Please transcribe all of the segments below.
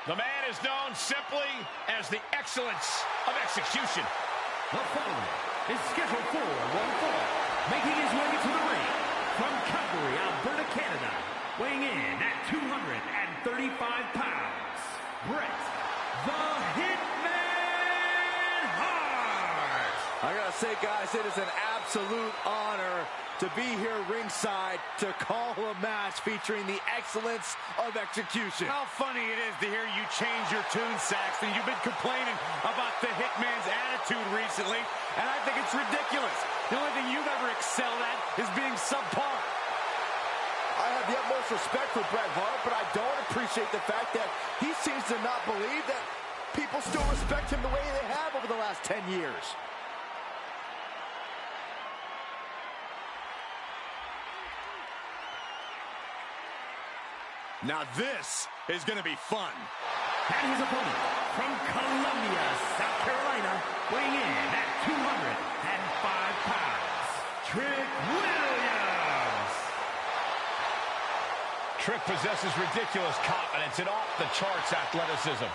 The man is known simply as the excellence of execution. The following is scheduled for one fall, making his way to the ring from Calgary, Alberta, Canada, weighing in at 235 pounds, Bret the Hitman Hart. I gotta say, guys, it is an absolute honor to be here ringside to call a match featuring the excellence of execution. How funny it is to hear you change your tune, Saxton. You've been complaining about the Hitman's attitude recently, and I think it's ridiculous. The only thing you've ever excelled at is being subpar. I have the utmost respect for Bret Hart, but I don't appreciate the fact that he seems to not believe that people still respect him the way they have over the last 10 years. Now this is going to be fun. And his opponent from Columbia, South Carolina, weighing in at 205 pounds, Trick Williams. Trick possesses ridiculous confidence and off-the-charts athleticism.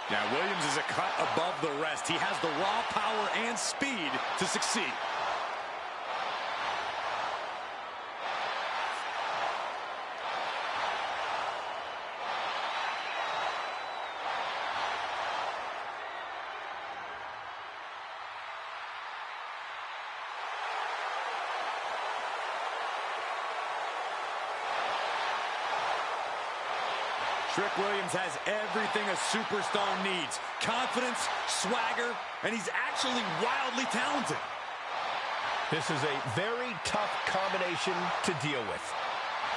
Now Williams is a cut above the rest. He has the raw power and speed to succeed. Trick Williams has everything a superstar needs. Confidence, swagger, and he's actually wildly talented. This is a very tough combination to deal with.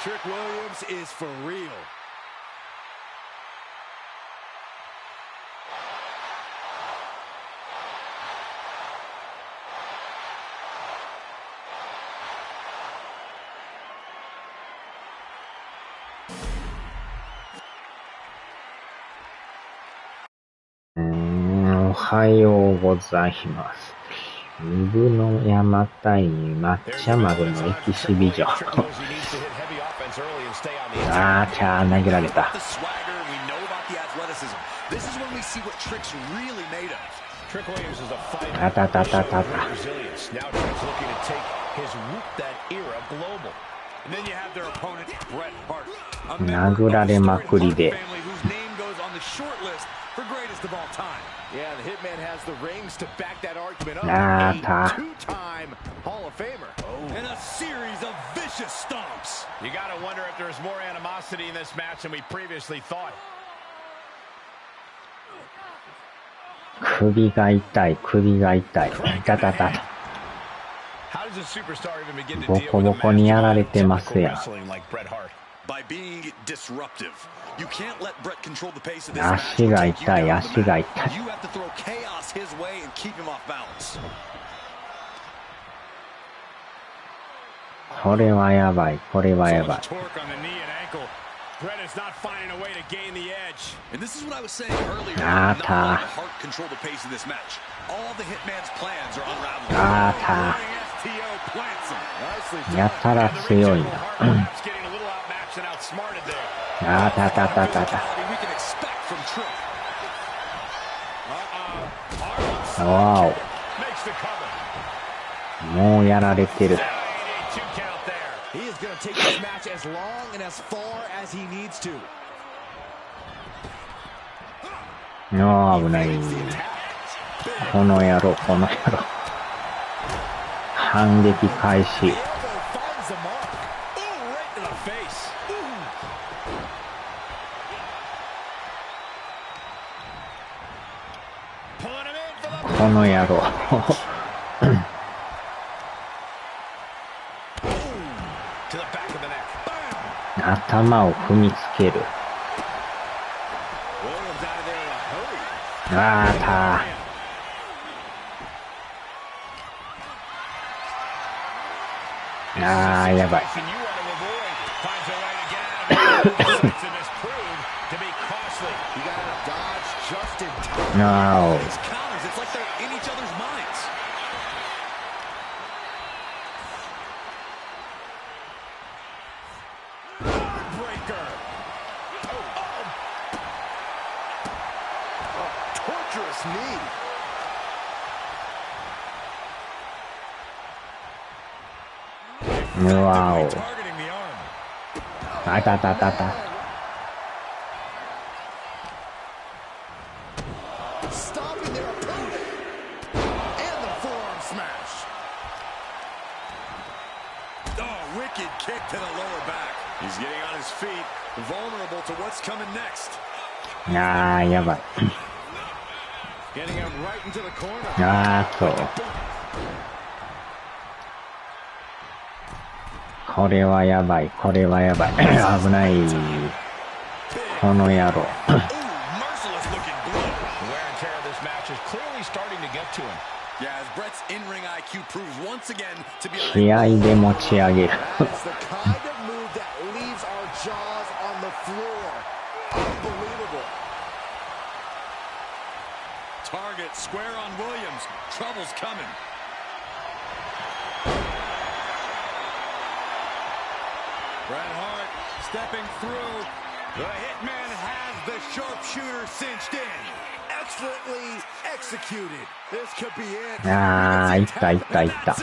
Trick Williams is for real.おはようございます。二部の山対抹茶丸のエキシビジョン。あー、キャー投げられた。あたたたたた。殴られまくりで。For greatest of all time. Yeah, the Hitman has the rings to back that argument up. A two-time Hall of Famer. Oh. And a series of vicious stomps. You got to wonder if there's more animosity in this match than we previously thought. 首が痛い、首が痛い。たたた。ボコボコにやられてますやん。By being disruptive. You can't let Bret control the pace of this 足が痛い、足が痛い。 You have to throw chaos his way and keep him off balance. これはやばい、これはやばい。Bret is not finding a way to gain the edge. And this is what I was saying earlier. Not Hart control the pace of this match. All the Hitman's plans are unraveling. やたら強いな。あたたたたた。わお。もうやられてる。ああ、危ない。この野郎、この野郎。反撃開始。この野郎。頭を踏みつける。あーたー。あー、やばい。No. It's like they're in each other's minds. Breaker. dangerous knee. Wow. Targeting the arm. あったあったあったあった。Stopping their opponent. And the forearm smash. Oh, wicked kick to the lower back. He's getting on his feet, vulnerable to what's coming next. あー、やばい。Getting him right into the corner. あー、そう。これはやばい、これはやばい。危ない。この野郎。気合で持ち上げる。Target square on Williams. Trouble's coming. Bret Hart stepping through. The Hitman has the sharpshooter cinched in. Excellently executed. This could be it. あー、いったいったいった。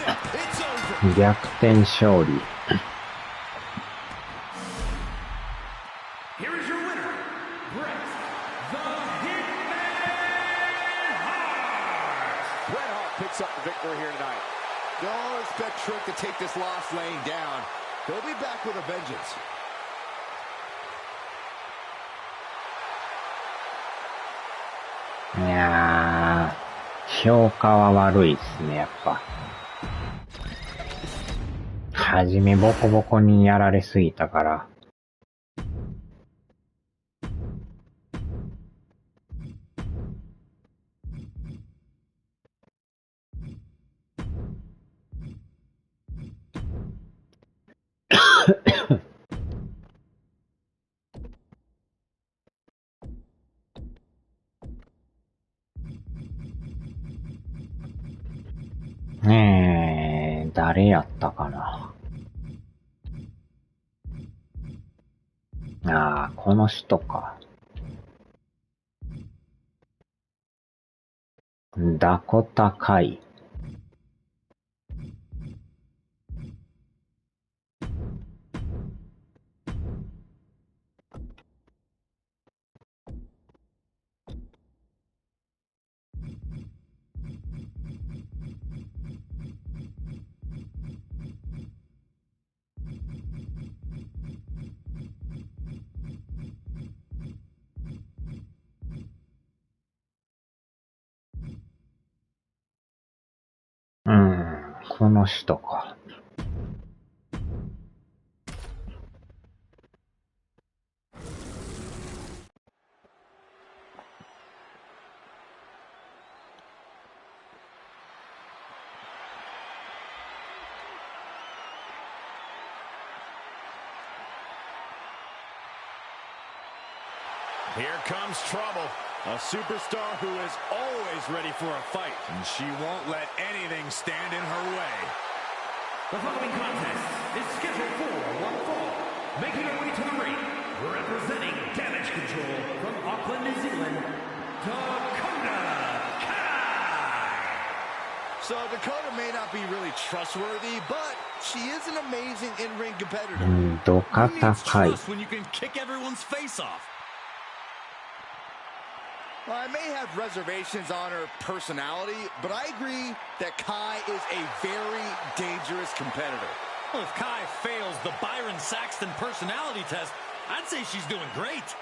逆転勝利。Here is your winner, Bret the Hitman Hart. Bret Hart picks up the victory here tonight. Don't expect Trick to take this loss laying down. He'll be back with a vengeance. いやー、評価は悪いっすね、やっぱ。はじめボコボコにやられすぎたから。誰やったかな。ああ、この人か。ダコタカイ。この人か。Here comes trouble. A superstar who is always ready for a fight, and she won't let anything stand in her way. The following contest is scheduled for one fall. Making her way to the ring, representing Damage Control from Auckland, New Zealand, Dakota Kai. So Dakota may not be really trustworthy, but she is an amazing in-ring competitor. ドカタカイ。 When you can kick everyone's face off. Well, I may have reservations on her personality, but I agree that Kai is a very dangerous competitor. Well, if Kai fails the Byron Saxton personality test, I'd say she's doing great.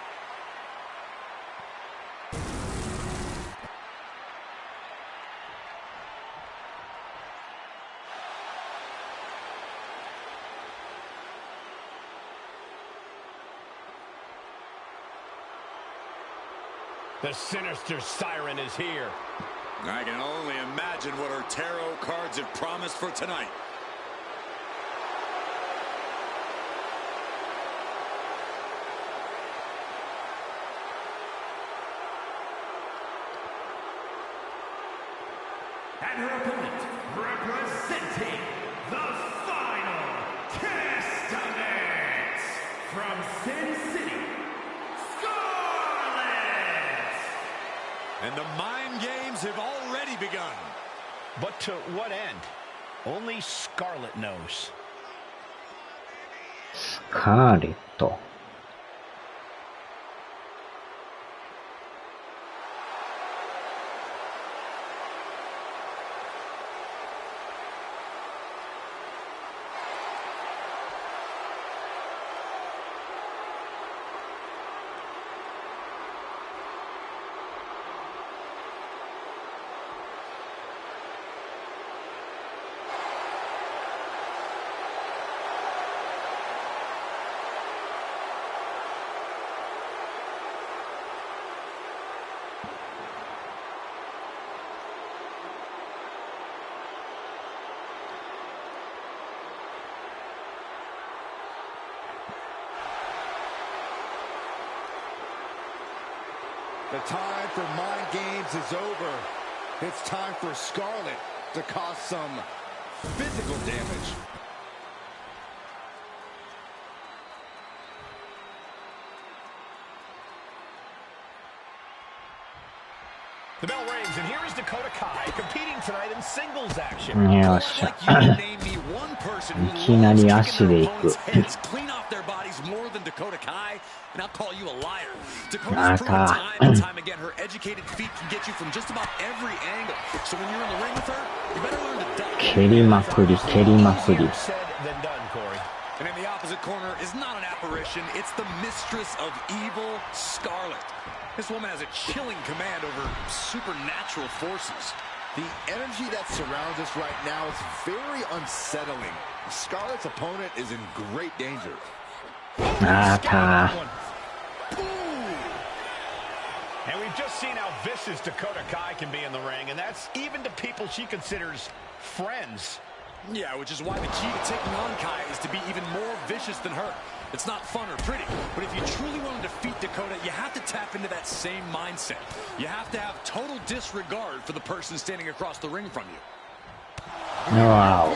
The sinister siren is here. I can only imagine what her tarot cards have promised for tonight. And her opponent, representing the Final Testament from Sin City, Scarlett! And the mind games have already begun. But to what end? Only Scarlett knows. スカーレット。The time for mind games is over. It's time for Scarlett to cause some physical damage. The bell rings, and here is Dakota Kai competing tonight in singles action. よっしゃ。いきなり足で行く。And I'll call you a liar. Dakota's proven time and time again her educated feet can get you from just about every angle. So when you're in the ring with her, you better learn to duck. 蹴りまくり、蹴りまくり。 And in the opposite corner is not an apparition, it's the mistress of evil, Scarlett. This woman has a chilling command over supernatural forces. The energy that surrounds us right now is very unsettling. Scarlett's opponent is in great danger. あーた And we've just seen how vicious Dakota Kai can be in the ring, and that's even to people she considers friends. Yeah, which is why the key to taking on Kai is to be even more vicious than her. It's not fun or pretty, but if you truly want to defeat Dakota, you have to tap into that same mindset. You have to have total disregard for the person standing across the ring from you. Wow.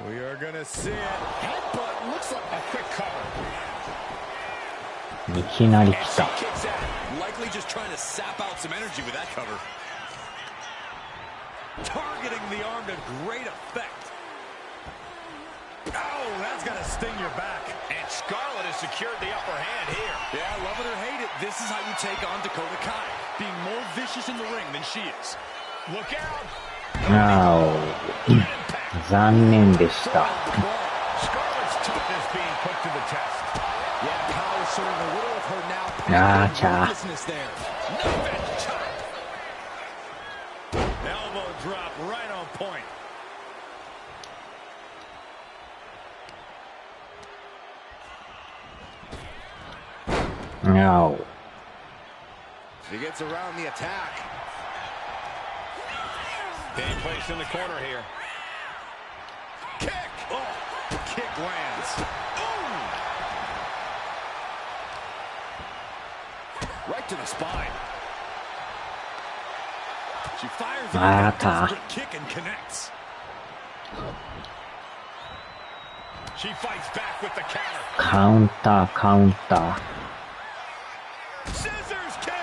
We are gonna see it. Headbutt looks like a quick cover. いきなり来た。 Likely just trying to sap out some energy with that cover. Targeting the arm to great effect. Oh, that's gonna sting your back. And Scarlett has secured the upper hand here. Yeah, love it or hate it, this is how you take on Dakota Kai. Being more vicious in the ring than she is. Look out. あお。残念でした。 Scarlett's toughness being put to the test. Yeah, Kai is showing a little of her now. あーちゃ。 Elbow drop right on point. No. She gets around the attack. Being placed in the corner here. Kick! Oh, kick lands. Ooh. Right to the spine. She fires a desperate kick and connects. She fights back with the counter. カウンター、カウンター。 Scissors kick.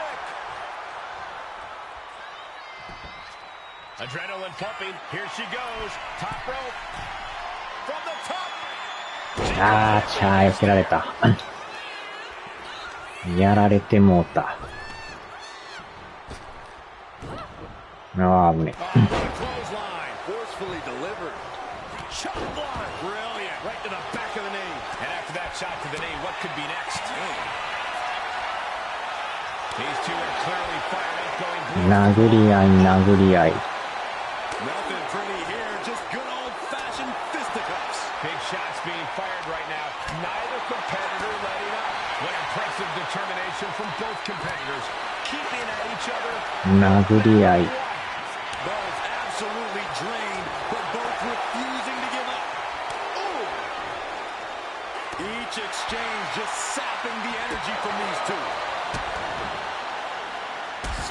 Adrenaline pumping. Here she goes. Top rope. From the top. あーちゃー、避けられた。やられてもうた。ああ、危ね。 Forcefully delivered. Shot block. Brilliant. Right to the back of the knee. And after that shot to the knee, what could be next? These two are clearly fired up going. 殴り合い、殴り合い。 Nothing pretty here, just good old-fashioned fisticuffs. Big shots being fired right now. Neither competitor letting up. What impressive determination from both competitors. Keeping at each other. 殴り合い。 Both absolutely drained, but both refusing to give up. Ooh. Each exchange just sapping the energy from these two.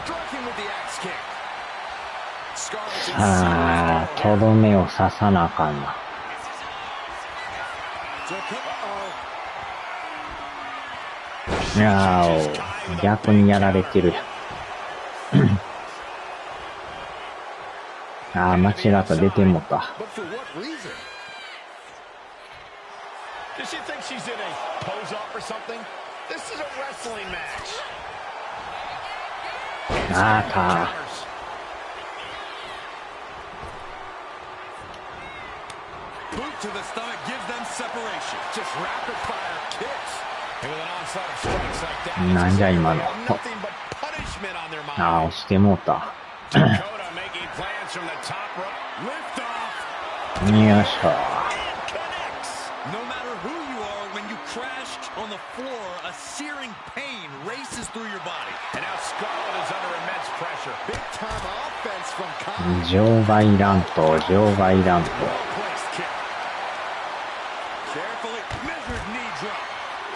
Striking with the axe kick. Scarlett's in ああ、とどめを刺さなあかんな。いやー、逆にやられてるやん。あー、間違った、出てもた。あーか。Boot to the stomach gives them separation. Just rapid fire kicks. And with an onslaught of strikes like that, なんじゃ今の。 nothing but punishment on their mind. あー、押してもうた。Dakota making plans from the top rope. Lift off. よいしょ。 No matter who you are, when you crash on the floor, a searing pain races through your body. And now Scarlett is under immense pressure. Big time offense from Kyle. 場外乱闘、場外乱闘。 Well-placed kick. Carefully measured knee drop.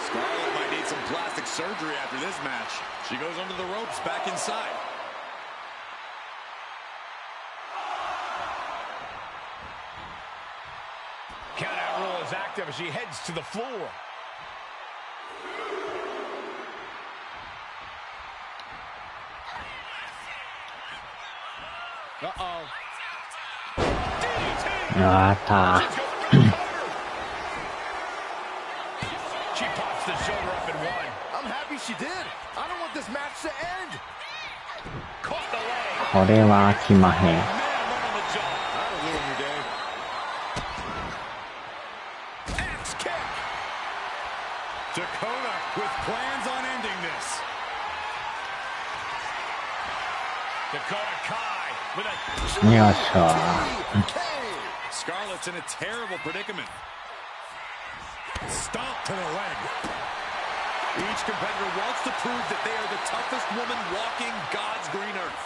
Scarlett might need some plastic surgery after this match. She goes under the ropes, back inside. Countout rule is active as she heads to the floor. Uh-oh. あったー。 She pops the shoulder up in one. I'm happy she did. I don't want this match to end. Caught the leg. これは飽きまへん。 Man, right on the jaw. That'll ruin your day. Axe kick. Dakota with plans on ending this. Dakota Kai with a... よいしょ。 Scarlett's in a terrible predicament. Stomp to the leg. Each competitor wants to prove that they are the toughest woman walking God's green earth.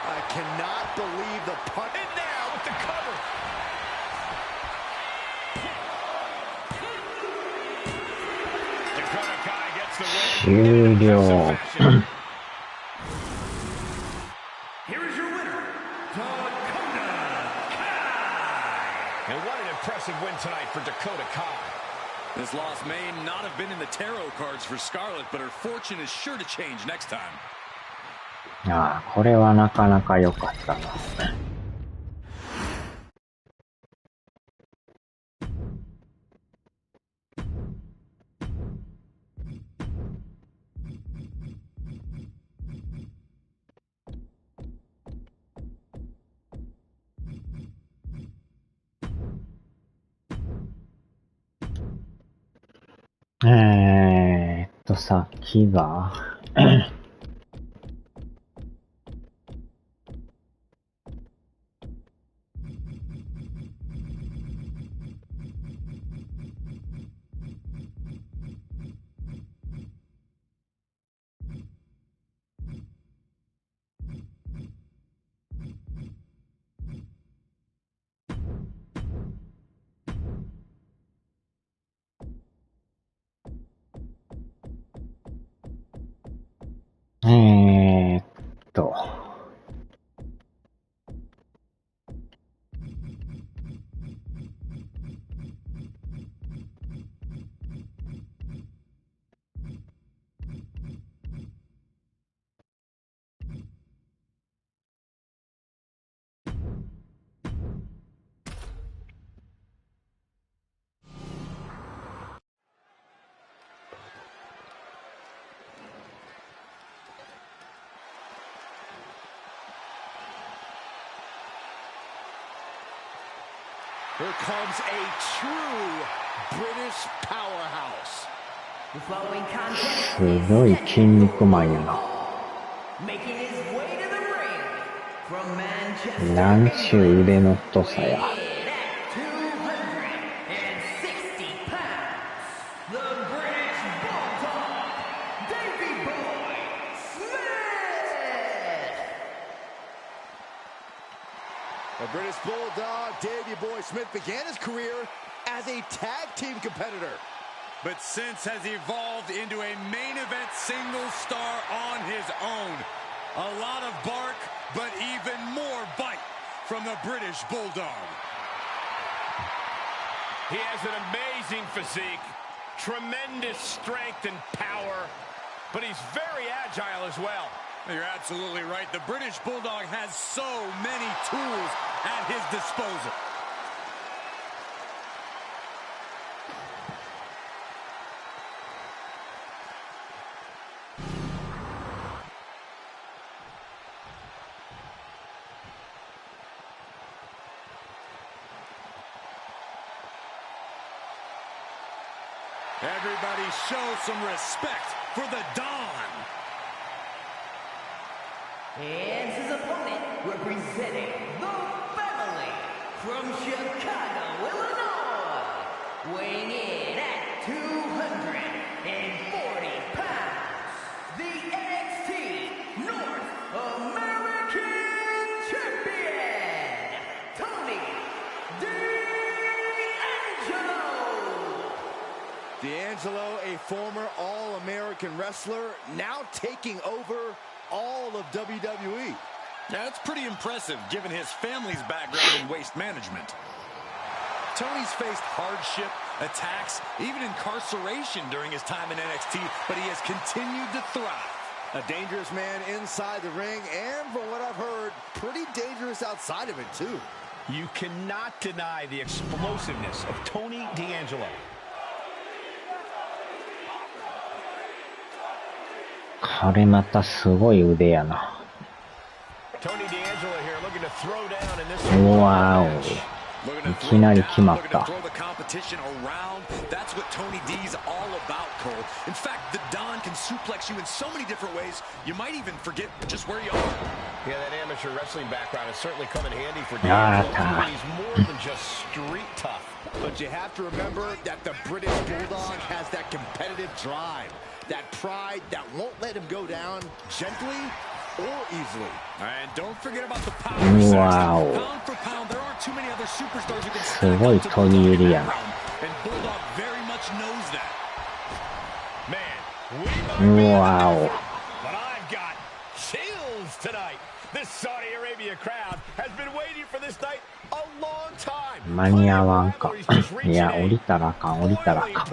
I cannot believe the punch. And now with the cover. Dakota Kai gets the win. 終了。 Here is your winner, Dakota Kai. And what an impressive win tonight for Dakota Kai. This loss may not have been in the tarot cards for Scarlett, but her fortune is sure to change next time. ああ、これはなかなか良かったな。さっきがえーっとHere comes a true British powerhouse. The following contest すごい筋肉マンやな。 making his way to the ring from Manchester. なんちゅう腕の太さや。 At 260 pounds, the British Bulldog, Davey Boy Smith. The British Bulldog, Davey Boy Smith, began his career as a tag team competitor, but since has evolved into a main event single star on his own. A lot of bark, but even more bite from the British Bulldog. He has an amazing physique, tremendous strength and power, but he's very agile as well. You're absolutely right. The British Bulldog has so many tools at his disposal. Everybody show some respect for the Don. And his opponent, representing the family from Chicago, Illinois, weighing in at 240 pounds, the NXT North American Champion, Tony D'Angelo, a former All-American wrestler, now taking over all of WWE. Yeah, that's pretty impressive given his family's background in waste management. Tony's faced hardship, attacks, even incarceration during his time in NXT, but he has continued to thrive. A dangerous man inside the ring, and from what I've heard, pretty dangerous outside of it, too. You cannot deny the explosiveness of Tony D'Angelo. これまたすごい腕やな。わお。いきなり決まった。That's what Tony D's all about, Cole. In fact, the Don can suplex you in so many different ways, you might even forget just where you are. Yeah, that amateur wrestling background has certainly come in handy for D'Angelo. He's more than just street tough. But you have to remember that the British Bulldog has that competitive drive, that pride that won't let him go down gently or easily. And don't forget about the power. Wow. Pound for pound, there aren't too many other superstars who can すごい飛び入りやな。 And Bulldog very much knows that. Man, we might Wow. but I've got chills tonight. This Saudi Arabia crowd has been waiting for this night a long time. 間に合わんか。いや、降りたらあかん、降りたらあかん。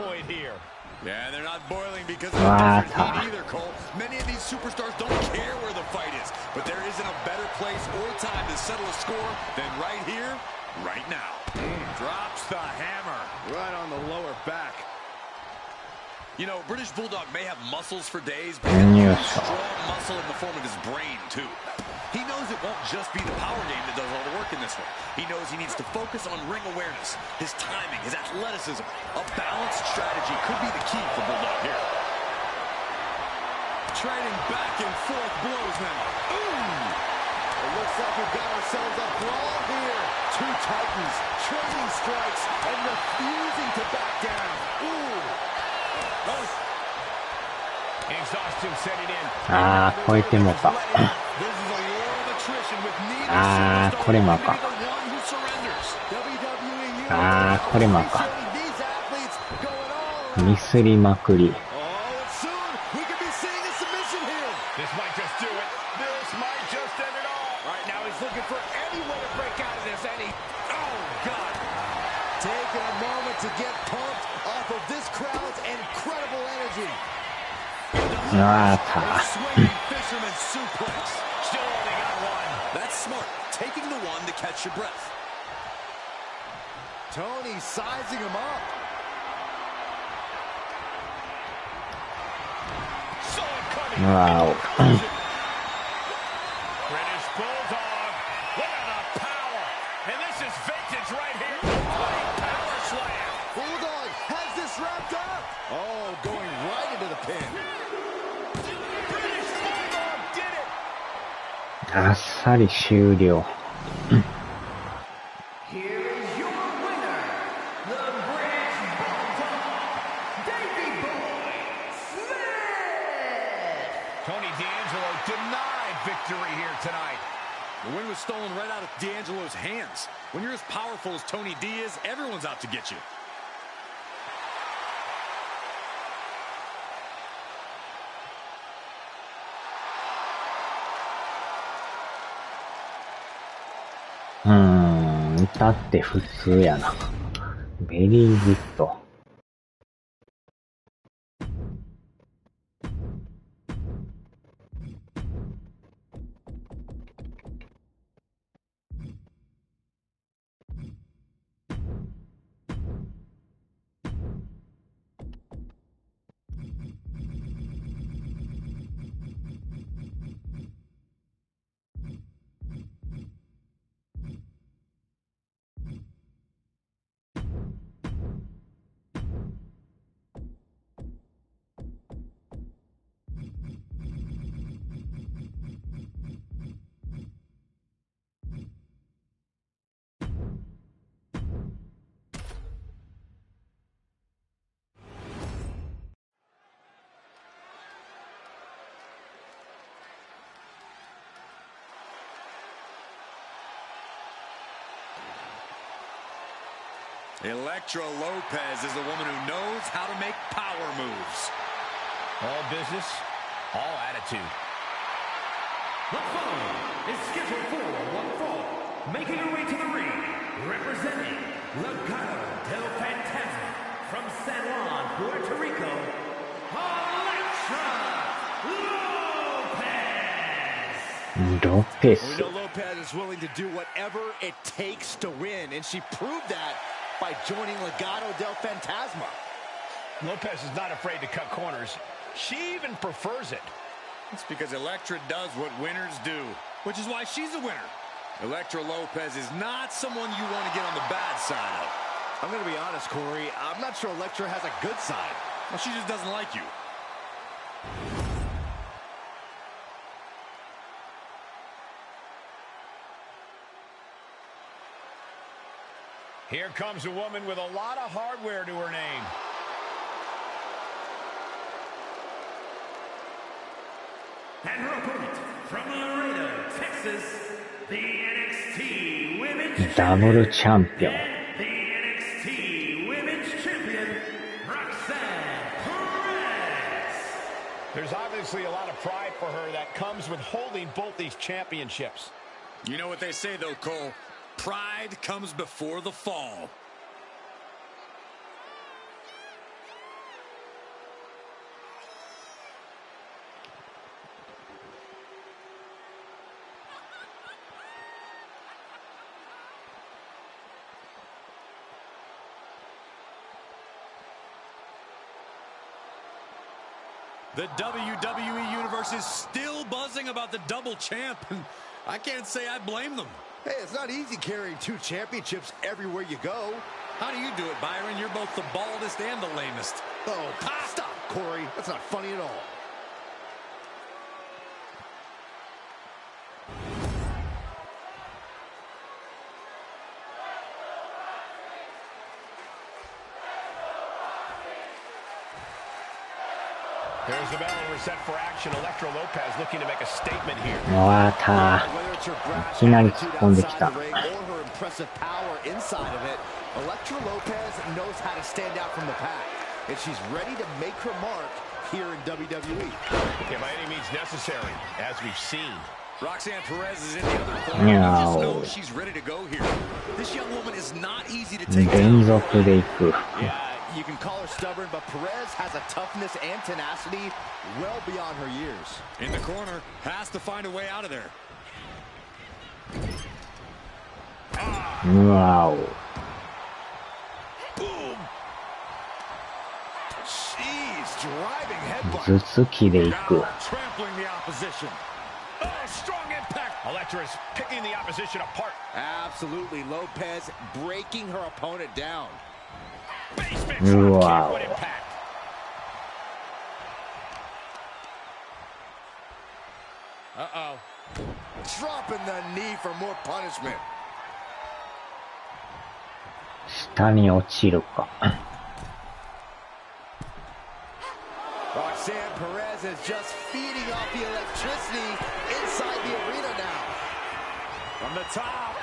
Yeah, they're not boiling because of the heat either, Cole. Many of these superstars don't care where the fight is, but there isn't a better place or time to settle a score than right here, right now. Drops the hammer. Right on the lower back. You know, British Bulldog may have muscles for days, but he has strong muscle in the form of his brain, too. He knows it won't just be the power game that does all the work in this one. He knows he needs to focus on ring awareness, his timing, his athleticism. A balanced strategy could be the key for Bulldog here. Trading back and forth blows now. Ooh! It looks like we've got ourselves a brawl here. Two titans trading strikes and refusing to back down. Ooh! Exhaustion setting in. あー、超えてもか。あー、これもあかん。あー、これもあかん。ミスりまくり。あー、た。That's smart. Taking the one to catch your breath. Tony sizing him up. Wow. British Bulldog. Look at the power. And this is vintage right here. Power slam. Bulldog has this wrapped up. Oh, going right into the pin. British Bulldog did it. あっさり終了。Tony D'Angelo denied victory here tonight. The win was stolen right out of D'Angelo's hands. When you're as powerful as Tony D is, everyone's out to get you.歌って普通やな。ベリーグッド。Elektra Lopez is a woman who knows how to make power moves. All business, all attitude. The following is scheduled for one fall. Making her way to the ring, representing Legado del Fantasma from San Juan, Puerto Rico, Elektra Lopez. We know Lopez is willing to do whatever it takes to win, and she proved that by joining Legado del Fantasma. Lopez is not afraid to cut corners. She even prefers it. It's because Elektra does what winners do, which is why she's a winner. Elektra Lopez is not someone you want to get on the bad side of. I'm going to be honest, Corey. I'm not sure Elektra has a good side. Well, she just doesn't like you. Here comes a woman with a lot of hardware to her name. And her opponent from Laredo, Texas, the NXT Women's ダブルチャンピオン。 the NXT Women's Champion, Roxanne Perez. There's obviously a lot of pride for her that comes with holding both these championships. You know what they say, though, Cole? Pride comes before the fall. The WWE Universe is still buzzing about the double champ, and I can't say I blame them. Hey, it's not easy carrying 2 championships everywhere you go. How do you do it, Byron? You're both the baldest and the lamest. Oh, stop, Corey. That's not funny at all. There's the bell and we're set for action. Elektra Lopez looking to make a statement here. わたいきなり突っ込んできた。Elektra Lopez knows how to stand out from the pack, and she's ready to make her mark here in WWE. Yeah, by any means necessary, as we've seen. Roxanne Perez is in the other corner. You just know she's ready to go here. This young woman is not easy to take 連 down. 続でいく。 Yeah, you can call her stubborn, but Perez has a toughness and tenacity well beyond her years. In the corner, has to find a way out of there. うわお。 Boom! Jeez, driving headbutt. 頭突きでいく。 Trampling the opposition. Oh, strong impact. Elektra is picking the opposition apart. Absolutely, Lopez breaking her opponent down. Basement Wow. drop kick, what impact. Uh-oh. Dropping the knee for more punishment. 下に落ちるか。 Roxanne Perez is just feeding off the electricity inside the arena now. From the top.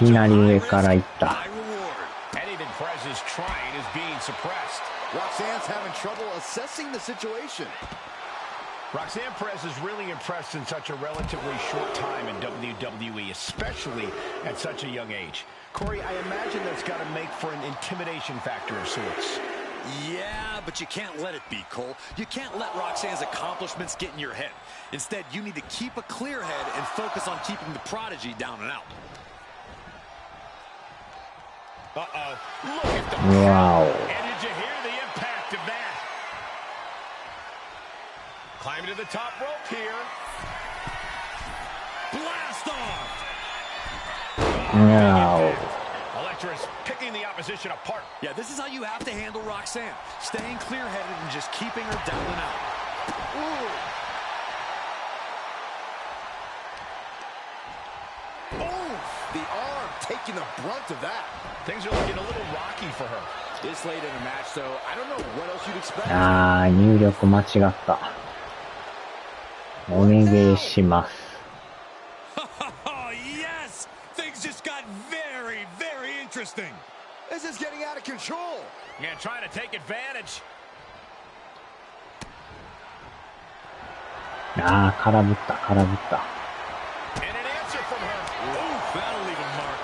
いきなり上からいった。 High reward. Anything Perez is trying is being suppressed. Roxanne's having trouble assessing the situation. Roxanne Perez is really impressed in such a relatively short time in WWE, especially at such a young age. Corey, I imagine that's got to make for an intimidation factor of sorts. Yeah, but you can't let it be, Cole. You can't let Roxanne's accomplishments get in your head. Instead, you need to keep a clear head and focus on keeping the prodigy down and out. Uh-oh. Look at the Wow. And did you hear the impact of that? Climbing to the top rope here. Blast off! Wow. Elektra is picking the opposition apart. Yeah, this is how you have to handle Roxanne. Staying clear-headed and just keeping her down and out. Ooh. Oh, the arm taking the brunt of that. Things are looking a little rocky for her. This late in the match, though, I don't know what else you'd expect. あー、入力間違った。お願いします。Oh, yes! Things just got very, very This is getting out of control. Yeah, trying to take advantage. ああ、空振った。And an answer from her. Ooh, that'll leave a mark.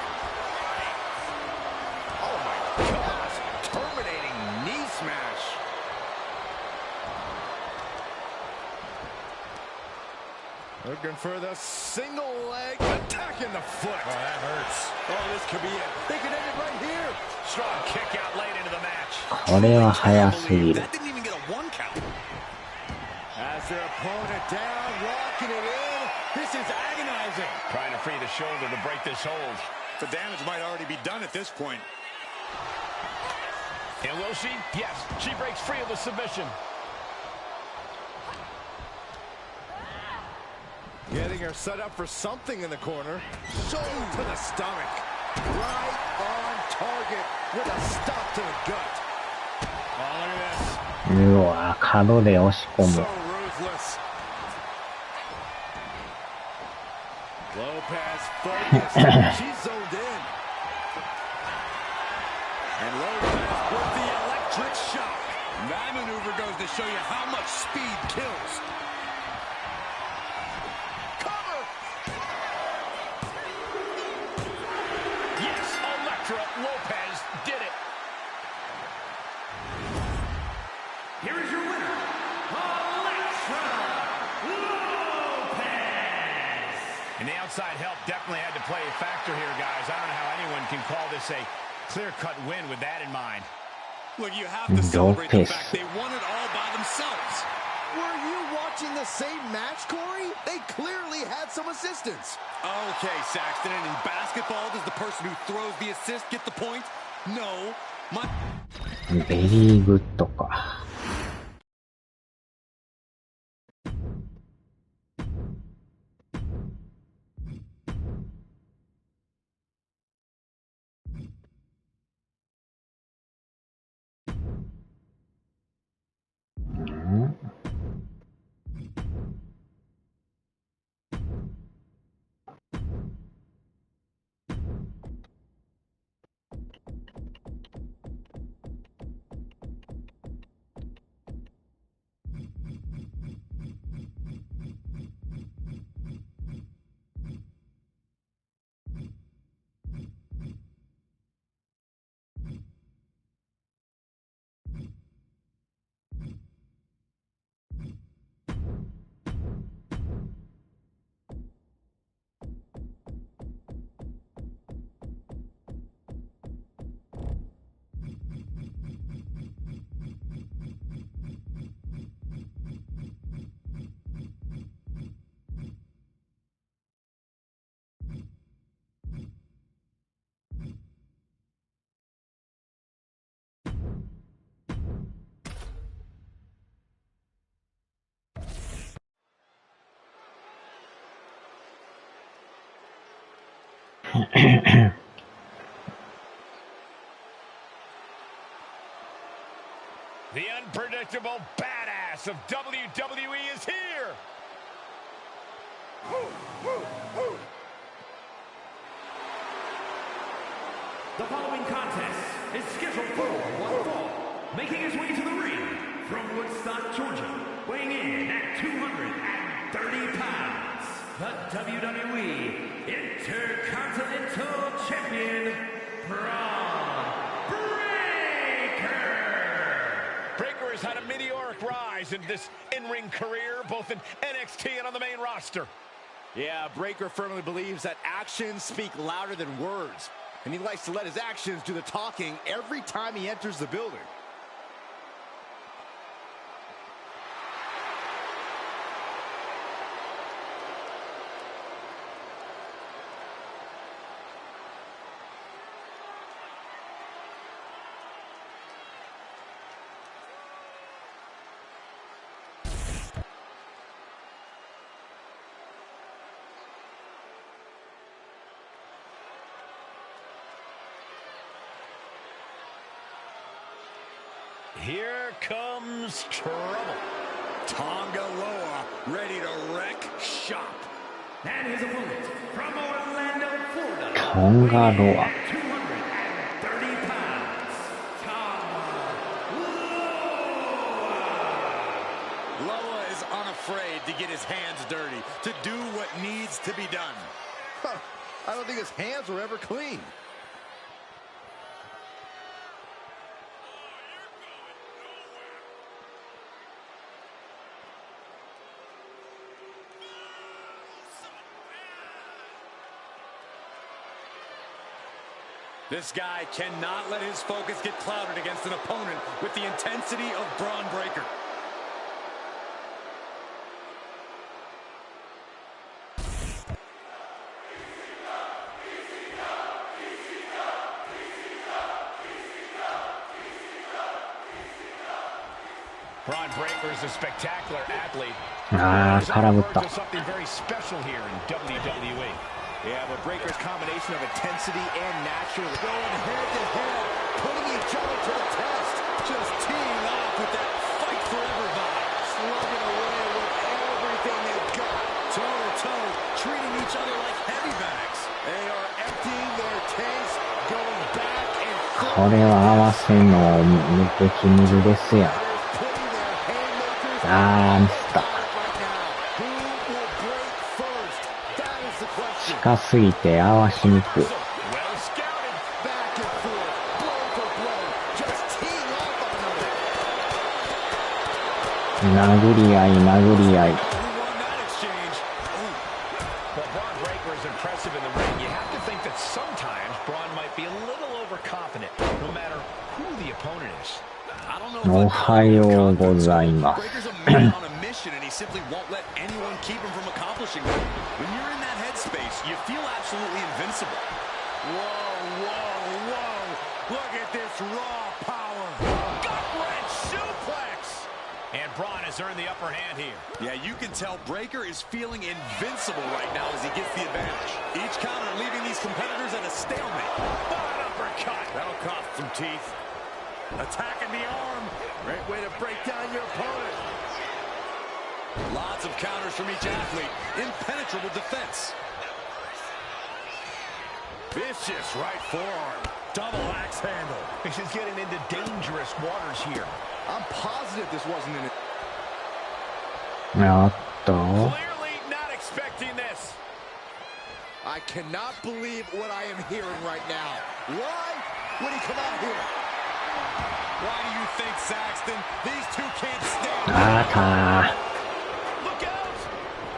Oh my gosh. Terminating knee smash. Looking for the single leg. Attacking the foot. Oh, that hurts. Oh, this could be it. They could end it right here. Strong kick out late into the match. これは早すぎる。 That didn't even get a 1 count. As their opponent down, locking it in. This is agonizing. Trying to free the shoulder to break this hold. The damage might already be done at this point. And will she? Yes, she breaks free of the submission. Getting her set up for something in the corner. Shoulder to the stomach. Right on target with a stop to the gut. Oh, look at this. うわ、角で押し込む。 So ruthless. Lopez focused. She's zoned in. And Lopez with the electric shock. That maneuver goes to show you how much speed kills. Cover. Yes, Electra Lopez did it. Here is your winner, Electra Lopez. And the outside help definitely had to play a factor here, guys. I don't know how anyone can call this a clear-cut win with that in mind. Look, you have to celebrate the fact they won it all by themselves. Were you watching the same match, Corey? They clearly had some assistance. Okay, Saxton, and in basketball, does the person who throws the assist get the point? No. ベリーグッドか。The unpredictable badass of WWE is here. The following contest is scheduled for one fall. Making his way to the ring from Woodstock, Georgia, weighing in at 230 pounds, the WWE Intercontinental Champion, Braun Breaker. Breaker has had a meteoric rise in this in-ring career, both in NXT and on the main roster. Yeah, Breaker firmly believes that actions speak louder than words. And he likes to let his actions do the talking every time he enters the building. Here comes trouble. Tonga Loa ready to wreck shop. And his opponent from Orlando, Florida, トンガロア。 230 pounds, Loa is unafraid to get his hands dirty, to do what needs to be done. Huh. I don't think his hands were ever clean. This guy cannot let his focus get clouded against an opponent with the intensity of Braun Breaker. Braun Breaker is a spectacular athlete. 空振った。 Something very special here in WWE. Yeah, but Breaker's combination of intensity and natural going head to head, putting each other to the test. Just teeing off with that fight forever vibe. Slugging away with everything they've got. Toe to toe, treating each other like heavy bags. They are emptying their tanks, going back and これは合わせんの無敵無理ですやん。 putting their haymakers ミスった。 right now. Who will break first? That is the question. 近すぎて合わしにくい。 Well scouted. Back and forth, blow for blow, just teeing off on another. 殴り合い殴り合い。 Who won that exchange? Well, Braun Breaker is impressive in the ring. You have to think that sometimes Braun might be a little overconfident, no matter who the opponent is. I don't know. おはようございます。 Breaker's a man on a mission, and he simply won't let anyone keep him from accomplishing it. When you're in that headspace, you feel absolutely invincible. Whoa, whoa, whoa. Look at this raw power. Gut-wrench suplex. And Braun has earned the upper hand here. Yeah, you can tell Breaker is feeling invincible right now as he gets the advantage. Each counter leaving these competitors at a stalemate. An uppercut. That'll cost some teeth. Attacking the arm. Great way to break down your opponent. Lots of counters from each athlete. Impenetrable defense. Vicious right forearm. Double axe handle. This is getting into dangerous waters here. I'm positive this wasn't in it. おっと。 Clearly not expecting this. I cannot believe what I am hearing right now. Why would he come out here? Why do you think, Saxton? These two can't stand. Look out.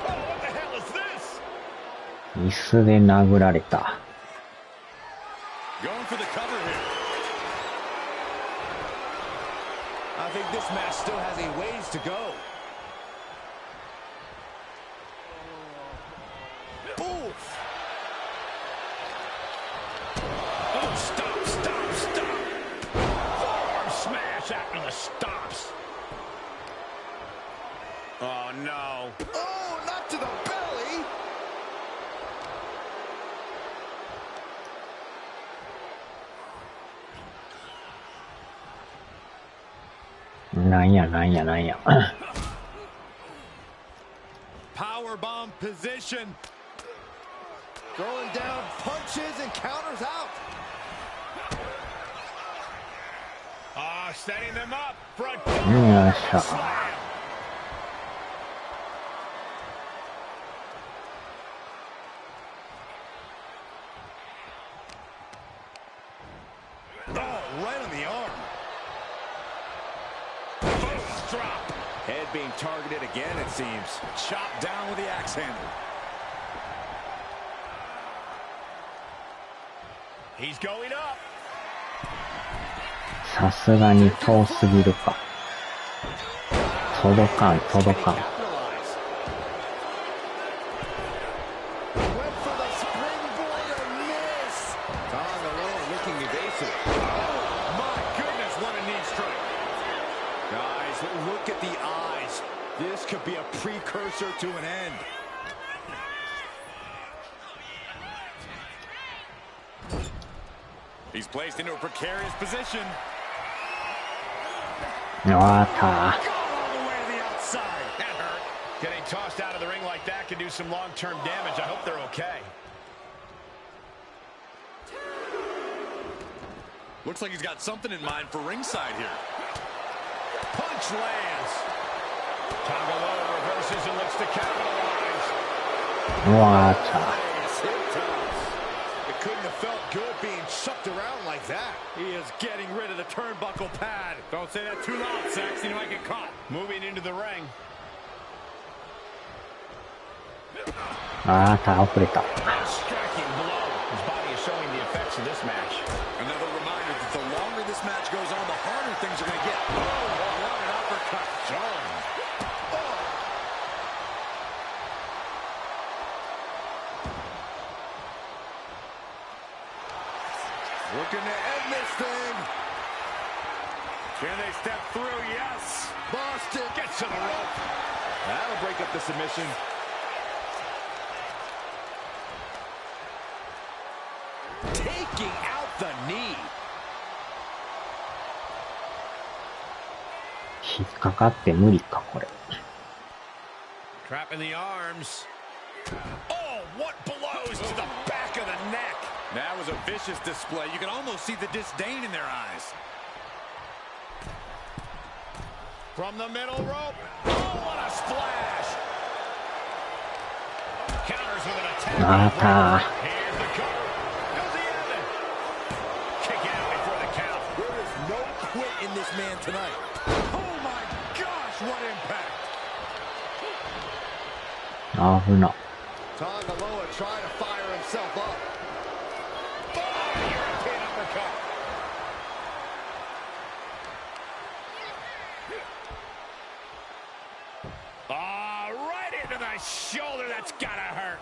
Oh, what the hell is this? 椅子で殴られた。 Going for the cover here. I think this match still has a ways to go. Oof. Oh, stop, stop, stop. Forearm smash after the stops. Oh, no. Oh, not to the belly.なんや。 Power bomb position. Throwing down punches and counters out. Setting them up for a よっしゃ。 slam. Oh, right on the arm. Boom, drop. Head being targeted again, it seems. Chopped down with the axe handle. He's going up. さすがに遠すぎるか。届かん。 Went for the springboard and miss. Kong alone looking evasive. Oh, my goodness, what a knee strike. Guys, look at the eyes. This could be a precursor to an end. He's placed into a precarious position. わか All the way to the outside. That hurt. Getting tossed out of the ring like that can do some long-term damage. I hope they're okay. Looks like he's got something in mind for ringside here. Punch lands. Tagovailoa reverses and looks to capitalize. うわー、ちゃ It couldn't have felt good being chucked around like that. He is getting rid of the turnbuckle pad. Don't say that too loud, Saxton. You might get caught. Moving into the ring. あー、倒れた。 Striking blow. His body is showing the effects of this match. Another reminder that the longer this match goes on, the harder things are going to get. Oh, what an uppercut. John. Looking to end this thing. Can they step through? Yes. Boston gets to the rope. That'll break up the submission. Taking out the knee. 引っかかって無理か、これ。 Trapping the arms. Oh, what blows to the back of the neck. That was a vicious display. You can almost see the disdain in their eyes. From the middle rope. Oh, what a splash. Counters with an attack. また。 Here's the cover. Does he have it? Kick out before the count. There is no quit in this man tonight. Oh, my gosh, what impact. 危な。 Tagovailoa trying to fire himself up. Oh, European uppercut. Right into the shoulder. That's gotta hurt.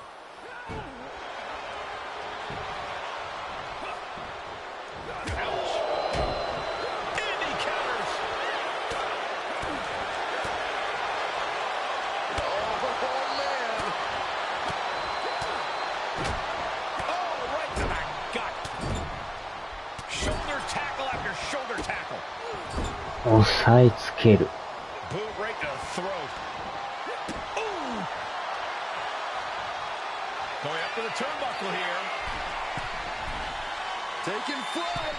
Ouch. And he counters. Oh, man. Oh, right to the gut. Shoulder tackle after shoulder tackle. 押さえつける。 Boot right to the throat. Ooh. Going up to the turnbuckle here. Taking flight.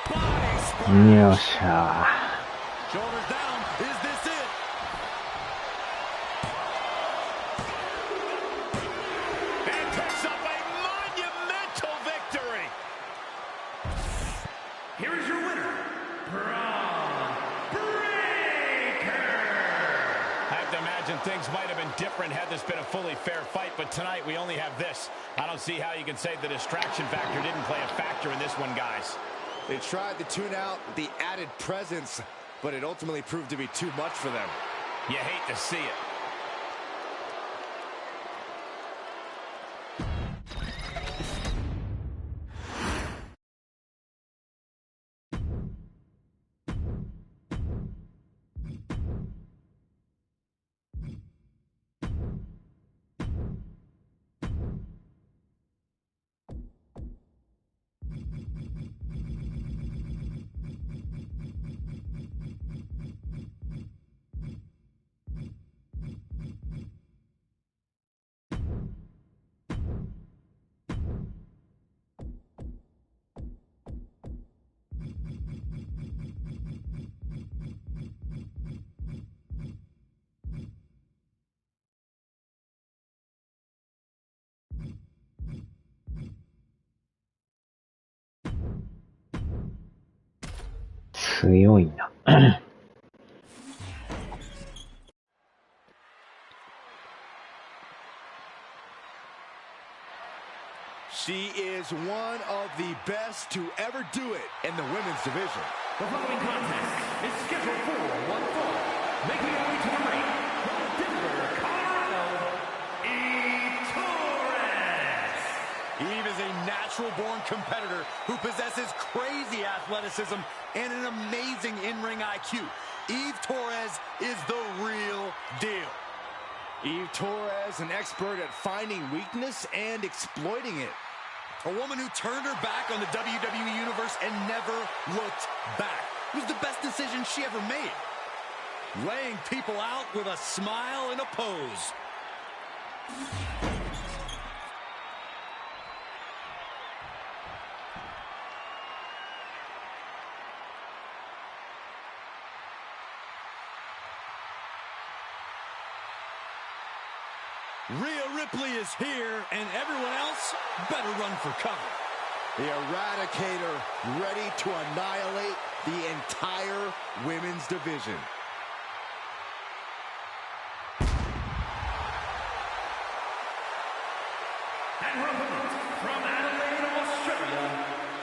Body spot. よっしゃ Shoulders down. Is this it? And picks up a monumental victory. Here is your winner, Braun Breaker. I have to imagine things might have been different had this been a fully fair fight, but tonight we only have this. I don't see how you can say the distraction factor didn't play a factor in this one, guys. They tried to tune out the added presence, but it ultimately proved to be too much for them. You hate to see it.強いな。She is one of the best to ever do it in the women's division. The following contest is scheduled for one fall. Making her way to the ring from Denver, Colorado, Eve Torres. Eve is a natural-born competitor who possesses crazy athleticism and an amazing in-ring IQ. Eve Torres is the real deal. Eve Torres, an expert at finding weakness and exploiting it. A woman who turned her back on the WWE Universe and never looked back. It was the best decision she ever made. Laying people out with a smile and a pose. Rhea Ripley is here, and everyone else better run for cover. The Eradicator ready to annihilate the entire women's division. And her opponent from Adelaide, Australia,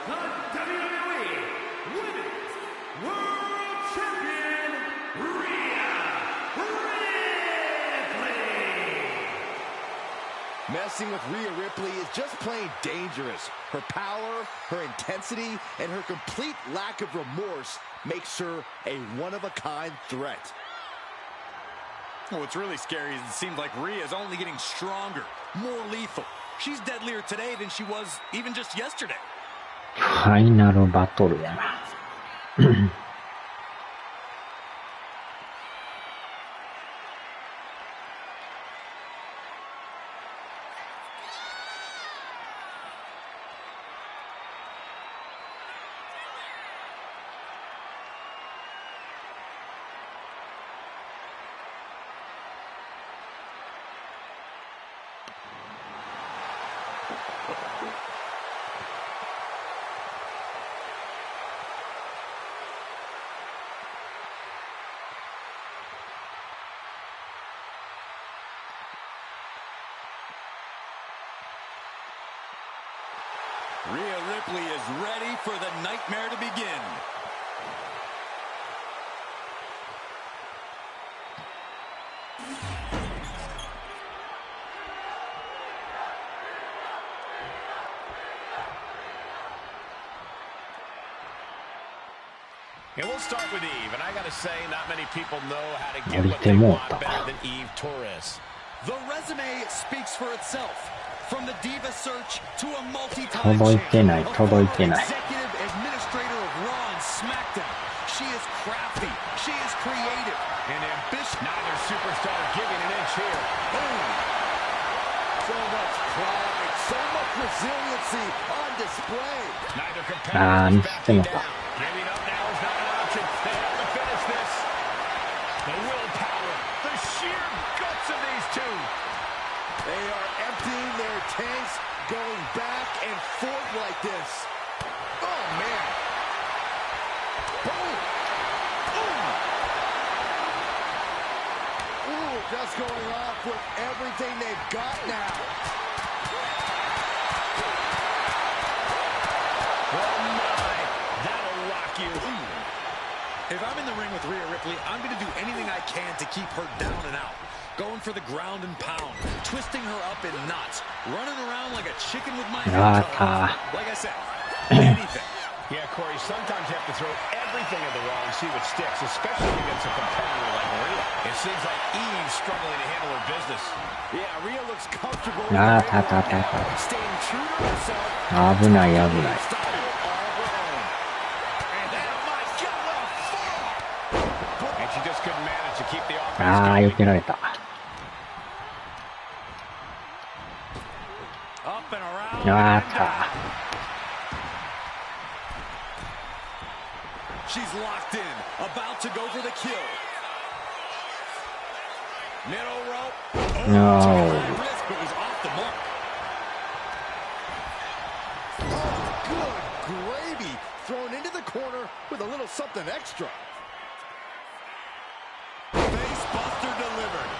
the WWE Women's World Champion, Rhea Ripley. Messing with Rhea Ripley is just plain dangerous. Her power, her intensity, and her complete lack of remorse makes her a one-of-a-kind threat. What's really scary is it seems like Rhea is only getting stronger, more lethal. She's deadlier today than she was even just yesterday. ファイナルバトルやな。Rhea Ripley is ready for the nightmare to begin. And we'll start with Eve, and I gotta say, not many people know how to get what they want better than Eve Torres. The resume speaks for itself. From the diva search to a multi-time 届いてない、届いてない。 executive administrator of Raw and SmackDown. She is crafty. She is creative and ambitious. Neither superstar giving an inch here. Boom! So much pride, so much resiliency on display. Neither あー、 competitor ミ is スっても backing た。 down. Giving up now is not an option. They have to finish this. The willpower, the sheer guts of these two. They are emptying their tanks, going back and forth like this. Oh, man. Boom. Ooh, just going off with everything they've got now. Oh, my. That'll rock you. If I'm in the ring with Rhea Ripley, I'm going to do anything I can to keep her down and out. Going for the ground and pound, twisting her up in knots, running around like a chicken with my head cut off. Like I said, anything. Yeah, Corey, sometimes you have to throw everything at the wall and see what sticks, especially against a competitor like Rhea. It seems like Eve's struggling to handle her business. Yeah, Rhea looks comfortable. あー、たたたた。 Staying true to herself. 危ない、危ない。 And she just couldn't manage to keep the offense あー、 going. 避けられた。 Up and around. あーた。 She's locked in, about to go for the kill. Middle rope. No. High risk, but was off the mark. Good gravy. Thrown into the corner with a little something extra. Face buster delivered.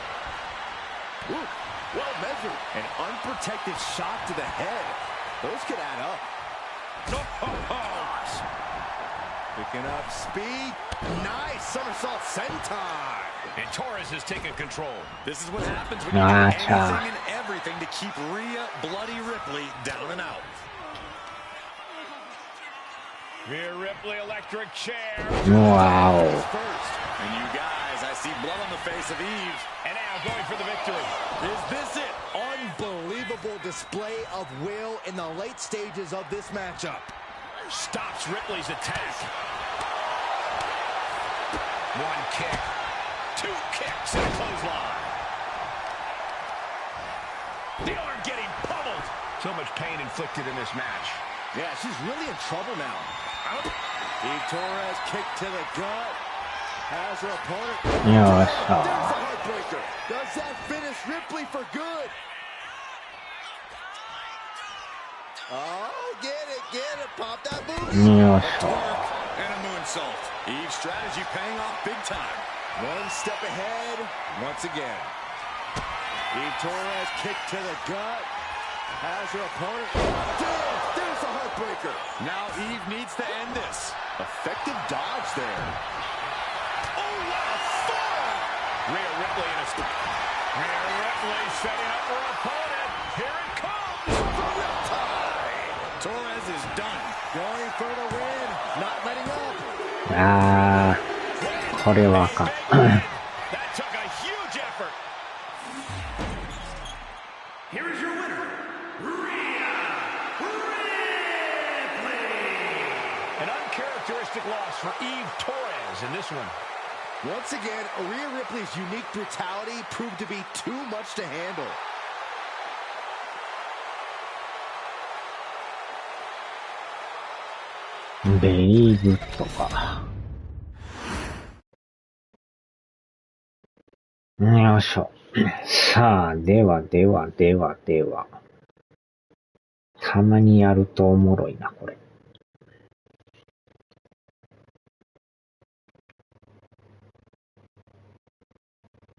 Ooh, well measured. An unprotected shot to the head. Those could add up. Picking up speed. Nice somersault senton. And Torres has taken control. This is what happens when you do Gotcha. anything and everything to keep Rhea Bloody Ripley down and out. Rhea Ripley, electric chair. Wow. First. And you guys, I see blood on the face of Eve. And now going for the victory. Is this it? Unbelievable display of will in the late stages of this matchup. Stops Ripley's attack. One kick. Two kicks and a clothesline. The arm getting pummeled. So much pain inflicted in this match. Yeah, she's really in trouble now. Eve Torres kick to the gut. Has her opponent. Yo, There's the heartbreaker. Does that finish Ripley for good? よいしょ。 And a moonsault. Eve's strategy paying off big time. One step ahead, once again. Eve Torres kick to the gut. Has her opponent. There's a heartbreaker. Now Eve needs to end this. Effective dodge there. Oh, what a forearm! Rhea Ripley in a... Rhea Ripley setting up her opponent. Here it comes. Torres is done. Going for the win. Not letting up. これはあかん。 That took a huge effort. Here is your winner, Rhea Ripley. An uncharacteristic loss for Eve Torres in this one. Once again, Rhea Ripley's unique brutality proved to be too much to handle. Very good か。よいしょ。さあ、では。たまにやるとおもろいな、これ。